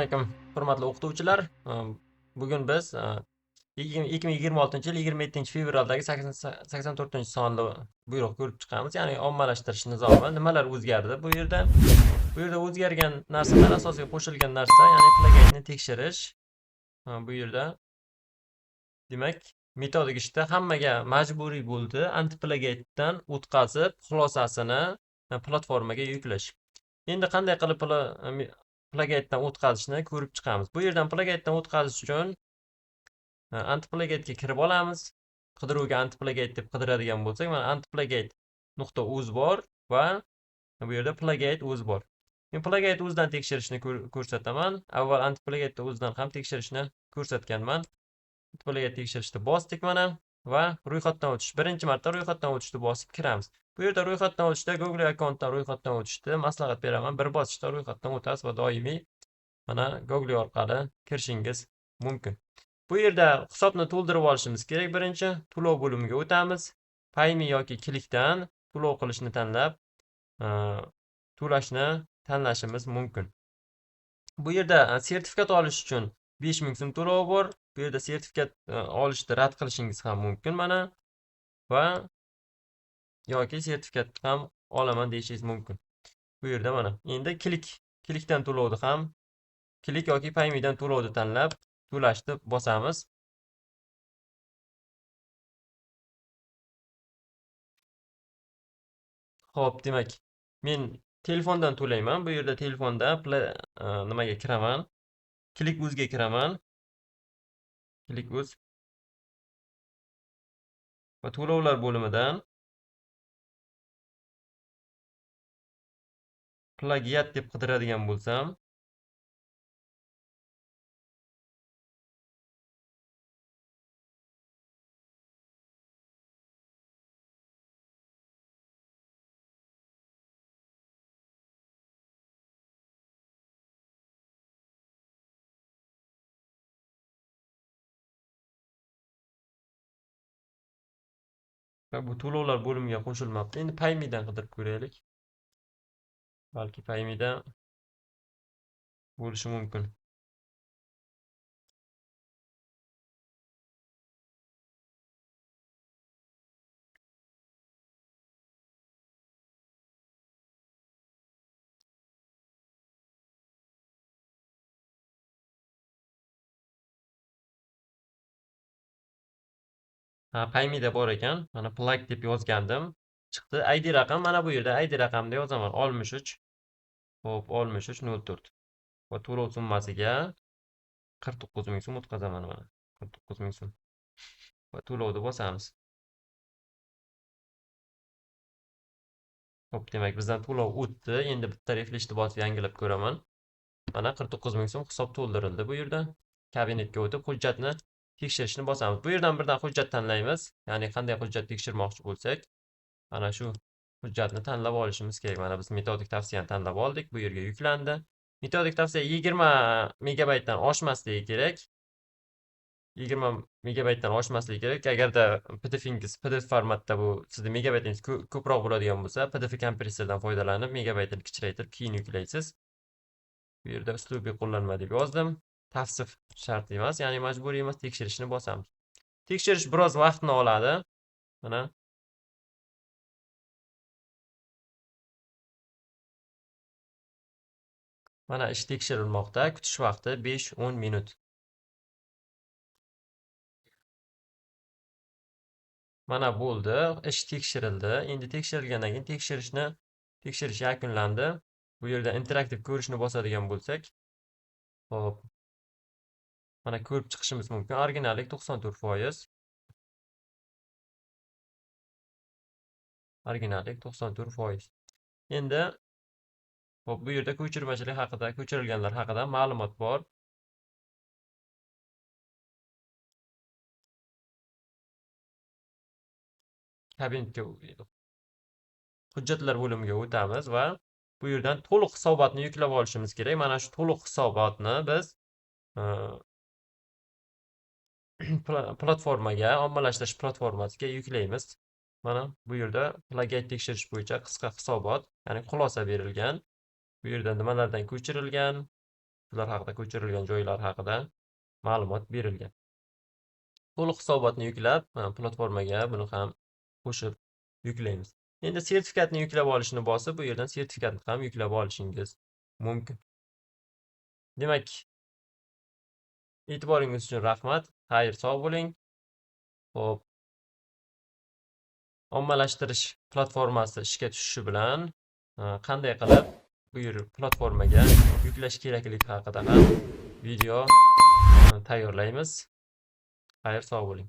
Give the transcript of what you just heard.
alaykum, hurmatli o'qituvchilar. Bugun biz 2026 yil 27 fevraldagi 84-sonli buyruq ko'rib chiqamiz. Ya'ni ommalashtirish nizomi nimalar o'zgardi bu yerda? Bu yerda o'zgargan narsalar, asosiga qo'shilgan narsa, ya'ni plagiyatni tekshirish. Bu yerda demak, metodik ishda hammaga majburiy bo'ldi. Antiplagiyatdan o'tkazib, xulosasini platformaga yuklash. Endi qanday qilib plagiyatdan o'tkazishni ko'rib chiqamiz. Bu yerdan plagiyatdan o'tkazish uchun antiplagiyatga kirib olamiz. Qidiruvga antiplagiyat deb qidiradigan bo'lsak, mana antiplagiyat.uz bor va bu yerda plagiyat o'z bor. Men plagiyat o'zdan tekshirishni ko'rsataman. Avval antiplagiyatda o'zdan ham tekshirishni ko'rsatganman. Antiplagiyat tekshirishni bosdik mana va ro'yxatdan o'tish. Birinchi marta ro'yxatdan o'tishni bosib kiramiz. Bu yerda ro'yxatdan o'tishda Google akkauntdan ro'yxatdan o'tishni maslahat beraman. Bir bosishda ro'yxatdan o'tasiz va doimiy mana Google orqali kirishingiz mumkin. Bu yerda hisobni to'ldirib olishimiz kerak. Birinchi to'lov bo'limiga o'tamiz. Payme yoki Klikdan to'lov qilishni tanlab, to'lashni tanlashimiz mumkin. Bu yerda sertifikat olish uchun 5000 so'm to'lov bor. Bu yerda sertifikat olishni rad qilishingiz ham mumkin mana va yoki sertifikat ham olaman deyishingiz mumkin. Bu yerda mana endi Klikdan to'lovni ham Klik yoki Payme'dan to'lovni tanlab to'lashni bosamiz. Xo'p, demak, men telefondan to'layman. Bu yerda telefonda nimaga kiraman? Klik o'zga kiraman. Klik o'z va to'lovlar bo'limidan plagiyat deb qidiradigan bo'lsam, va bu to'lovlar bo'limiga qo'shilmabdi. Endi Payme'dan qidirib ko'raylik. Balki Payme'da bo'lishi mumkin. Payme'da bor ekan. Mana plag deb yozgandim. Chiqdi. ID raqam mana bu yerda ID raqamni yozaman. 63. Xo'p, 6304. Va to'lov summasiga 49000 so'm o'tkazaman mana. 49000 so'm. Va to'lovni bosamiz. Xo'p, demak bizdan to'lov o'tdi. Endi bitta refreshni bosib yangilab ko'raman. Mana 49000 so'm hisob to'ldirildi bu yerda. Kabinetga o'tib hujjatni tekshirishni bosamiz. Bu yerdan birdan hujjat tanlaymiz. Ya'ni qanday hujjat tekshirmoqchi bo'lsak, mana shu hujjatni tanlab olishimiz kerak. Mana biz metodik tavsiyani tanlab oldik. Bu yerga yuklandi. Metodik tavsiya 20 megabaytdan oshmasligi kerak. 20 megabaytdan oshmasligi kerak. Agarda PDF formatda bu sizning megabaytingiz ko'proq bo'ladigan bo'lsa, PDF kompressordan foydalanib megabaytni kichraytirib keyin yuklaysiz. Bu yerda uslubiy qo'llanma deb yozdim. Tavsif shart emas, ya'ni majburiy emas, tekshirishni bosamiz. Tekshirish biroz vaqtni oladi. Mana ish tekshirilmoqda. Kutish vaqti 5-10 minut. Mana bo'ldi. Ish tekshirildi. Endi tekshirilgandan keyin tekshirish yakunlandi. Bu yerda interaktiv ko'rishni bosadigan bo'lsak, hop. Mana ko'rib chiqishimiz mumkin. Originallik 94%. Originallik 94%. Endi hop, bu yerda ko'chirmachilik haqida, ko'chirilganlar haqida ma'lumot bor. Kabinetga hujjatlar bo'limiga o'tamiz va bu yerdan to'liq hisobotni yuklab olishimiz kerak. Mana shu to'liq hisobotni biz platformaga, ommalashtirish platformasiga yuklaymiz. Mana bu yerda plagiyat tekshirish bo'yicha qisqa hisobot, ya'ni xulosa berilgan. Bu yerda nimalardan ko'chirilgan, shular haqida, ko'chirilgan joylar haqida ma'lumot berilgan. To'liq hisobotni yuklab, platformaga buni ham qo'shib yuklaymiz. Endi sertifikatni yuklab olishni bosib, bu yerdan sertifikatni ham yuklab olishingiz mumkin. Demak, e'tiboringiz uchun rahmat. Xayr, sog' bo'ling. Xo'p, ommalashtirish platformasi ishga tushishi bilan qanday qilib bu platformaga yuklash kerakligi haqida ham video tayyorlaymiz. Xayr, sog' bo'ling.